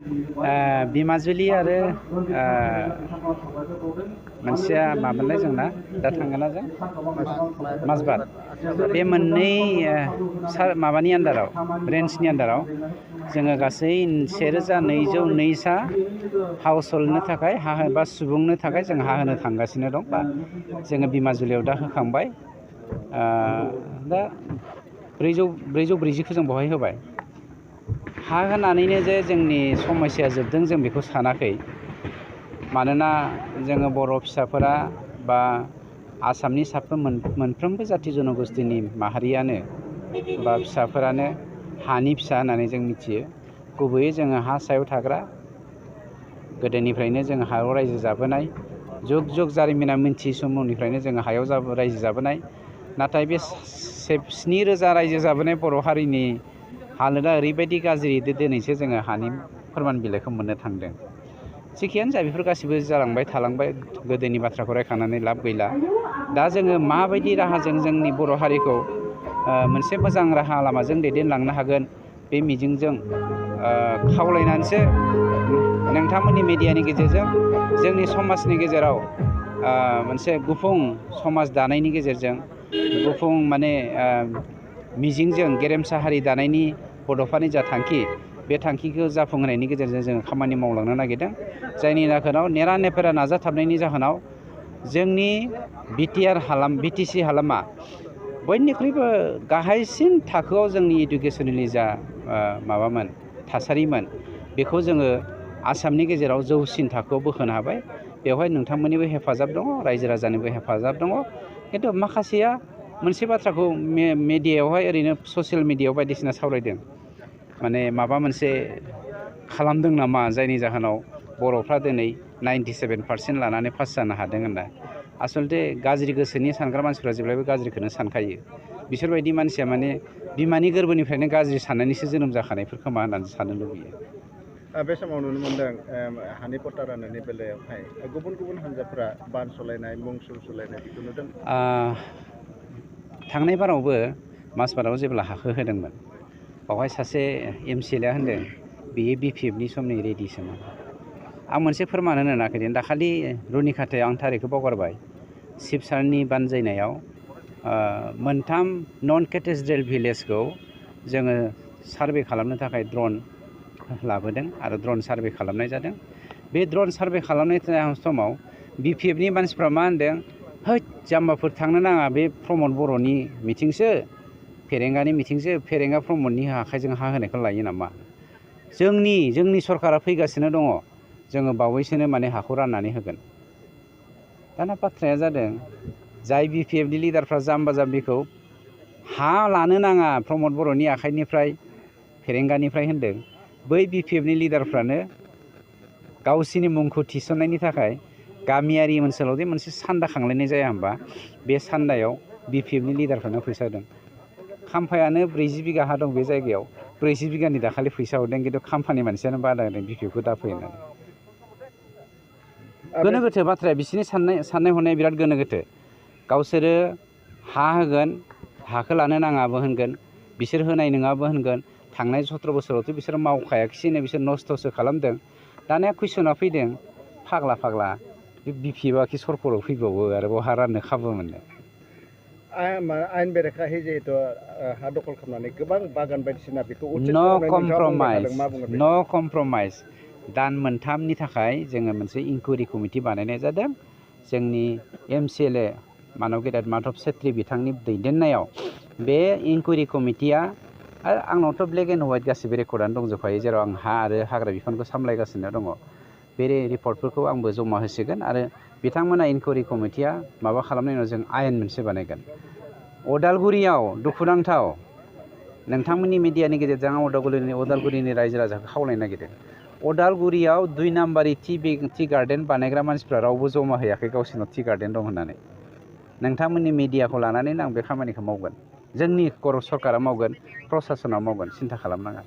बिमाजुलि आरो मोनसेया मामोनलाय जोंना दा थांगोना जों माजबाद बे मोननै माबानि आन्दाराव रेन्जनि आन्दाराव जोङो गासै 1202 सा हाउस हल्डनो थाखाय हा बा सुबुंनो थाखाय जों हा होनो थांगासिनो दं बा जोङो बिमाजुलियाव दा होखांबाय दा 440 जों बहाय होबाय हा होनानैनो जे जोंनि समस्या जोबदों जों बेखौ सानाखै मानोना जोङो बर' फिसाफोरा बा आसामनि मोनफ्रोमबो जाथि जनगोष्ठीनि माहारियानो बा फिसाफोरानो हानि फिसा होननानै जों मिथियो गुबैयै जोङो हा सायाव थाग्रा गोदोनिफ्रायनो जों हायाव रायजो जाबोनाय जुग जुग जारिमिना मिन्थियै समनिफ्रायनो जोङो हायाव रायजो जाबोनाय नाथाय बे 7,000 रायजो जाबोनाय बर' हारिनि हालोदा ओरैबायदि गाज्रि दिनैसो जोङो हानि फोरमान बिलाइखौ मोननो थांदों जेखियानो जा बेफोर गासिबो जालांबाय थालांबाय गोदोनि बाथ्राखौ रायखांनानै लाब गैला दा जोङो माबायदि राहाजों जोंनि बर' हारिखौ मोनसे मोजां राहा लामाजों दैदेनलांनो हागोन बे मिजिंजों खावलायनानैसो नोंथांमोननि मिडियानि गेजेरजों जोंनि समाजनि गेजेराव मोनसे गुफुं समाज दानायनि गेजेरजों गुफुं माने मिजिंजों गेरेमसा हारि दानायनि बड'फानि जा थांखि बे थांखिखौ जाफुंहोनायनि गेजेरजों जोङो खामानि मावलांनो नागिरदों जायनि जाहोनाव नेरा नेफेरा नाजाथाबनायनि जाहोनाव जोंनि बिटिसि हालामा बयनिख्रुइबो गाहायसिन थाखोआव जोंनि इडुकेसननि जा माबामोन थासारिमोन बेखौ जोङो आसामनि गेजेराव जौसिन थाखोआव बोखोनो हाबाय बेवहाय नोंथांमोननिबो हेफाजाब दङ रायजो राजानिबो हेफाजाब दङ खिन्थु माखासेया मोनसे बाथ्राखौ मिडियायावहाय ओरैनो ससियेल मिडियायाव बायदिसिना सावरायदों माने माबा मोनसे खालामदों नामा जायनि जाहोनाव बर'फ्रा दिनै 97% लानानै पास जानो हादों होनना आसलथे गाज्रि गोसोनि सानग्रा मानसिफ्रा जेब्लायबो गाज्रिखौनो सानखायो बिसोरबायदि मानसिया माने बिमानि गोरबोनिफ्रायनो गाज्रि साननानैसो जोनोम जाखानायफोर खोमा होननानै साननो लुबैयो बे समाव नुनो मोनदों हानि पट्टा राननायनि बेलायावहाय गुबुन गुबुन हान्जाफोरा बान सलायनाय मुं सुलायनाय बेखौ नुदों थांनाय बारावबो माजबादाव जेब्ला हाखौ होदोंमोन बावहाय सासे MCLA होनदों बेयो BPFनि समनि रेडिसोमोन आं मोनसे फोरमान होनो नागिरदों दाखालि रुनिखाथायाव आं थारिखखौ बावगारबाय शिबसारनि बानजायनायाव 3 नन केटेड्रेल भिलेजखौ जोङो सार्भे खालामनो थाखाय ड्रन लाबोदों आरो ड्रन सार्भे खालामनाय जादों बे ड्रन सार्भे खालामनाय समाव BPFनि मानसिफ्रा मा होनदों है जाम्बाफोर थांनो नाङा बे प्रमद बर'नि मिथिंसो फेरेंगानि मिथिंसो फेरेंगा प्रमदनि आखाइजों हा होनायखौ लायो नामा जोंनि सरकारा फैगासिनो दङ जोङो बावैसोनो माने हाखौ राननानै होगोन दाना बाथ्राया जादों जाय BPFनि लिडारफ्रा जाम्बा जाम्बिखौ हा लानो नाङा प्रमद बर'नि आखाइनिफ्राय फेरेंगानिफ्राय होनदों बै BPFनि लिडारफ्रानो गावसिनि मुंखौ थिसननायनि थाखाय गामियारि ओनसोलाव जे मोनसे सान्दा खांलायनाय जाया होनबा बे सान्दायाव BPFनि लिडारफ्रानो फैसा होदों खाम्फायानो 40 बिगा हा दं बे जायगायाव 40 बिगानि दाखालि फैसा हरदों खिन्थु खाम्फानि मानसियानो बादा होदों BPFखौ दाफै होननानै गोनो गोथो बाथ्राया बिसोरनि साननाय हनाया बिराद गोनो गोथो गावसोरो हा होगोन हाखौ लानो नाङाबो होनगोन बिसोर होनाय नङाबो होनगोन थांनाय 17 बोसोरावथ' बिसोर मावखायाखिसैनो बिसोर नस्थ'सो खालामदों दानिया कुइसना फैदों फाग्ला BPFआखि सरपराव फैबावो आरो बहा राननो खाबु मोनो आयेन बेरेखायै जिहेतु हा दखल खालामनानै गोबां बागान बायदिसिना बेखौ नो कमप्रमाइज दान मोनथामनि थाखाय जोङो मोनसे इनकुवेरि कमिटि बानायनाय जादों जोंनि MCLA मानब गेदेर माधब सेत्रि बिथांनि दैदेननायाव बे इनकुवेरि कमिटिया आंनावथ' ब्लेक एन्ड व्हाइट गासिबो रेकर्डआनो दंजोबखायो जेराव आं हा आरो हाग्रा बिफानखौ सामलायगासिनो दङ बे रिपर्टफोरखौ आंबो जमा होसिगोन आरो बिथांमोना इनकुवेरि कमिटिया माबा खालामनायनि उनाव जों आयेन मोनसे बानायगोन अदालगुरियाव दुखुनांथाव नोंथांमोननि मिडियानि गेजेरजों आं अदालगुरिनि रायजो राजाखौ खावलायनो नागिरदों अदालगुरियाव 2 नाम्बारि टि गार्डेन बानायग्रा मानसिफ्रा रावबो जमा होयाखै गावसोरनाव टि गार्डेन दं होननानै नोंथांमोननि मिडियाखौ लानानैनो आं बे खामानिखौ मावगोन जोंनि सरकारा मावगोन प्रसासना मावगोन सिन्था खालामनाङा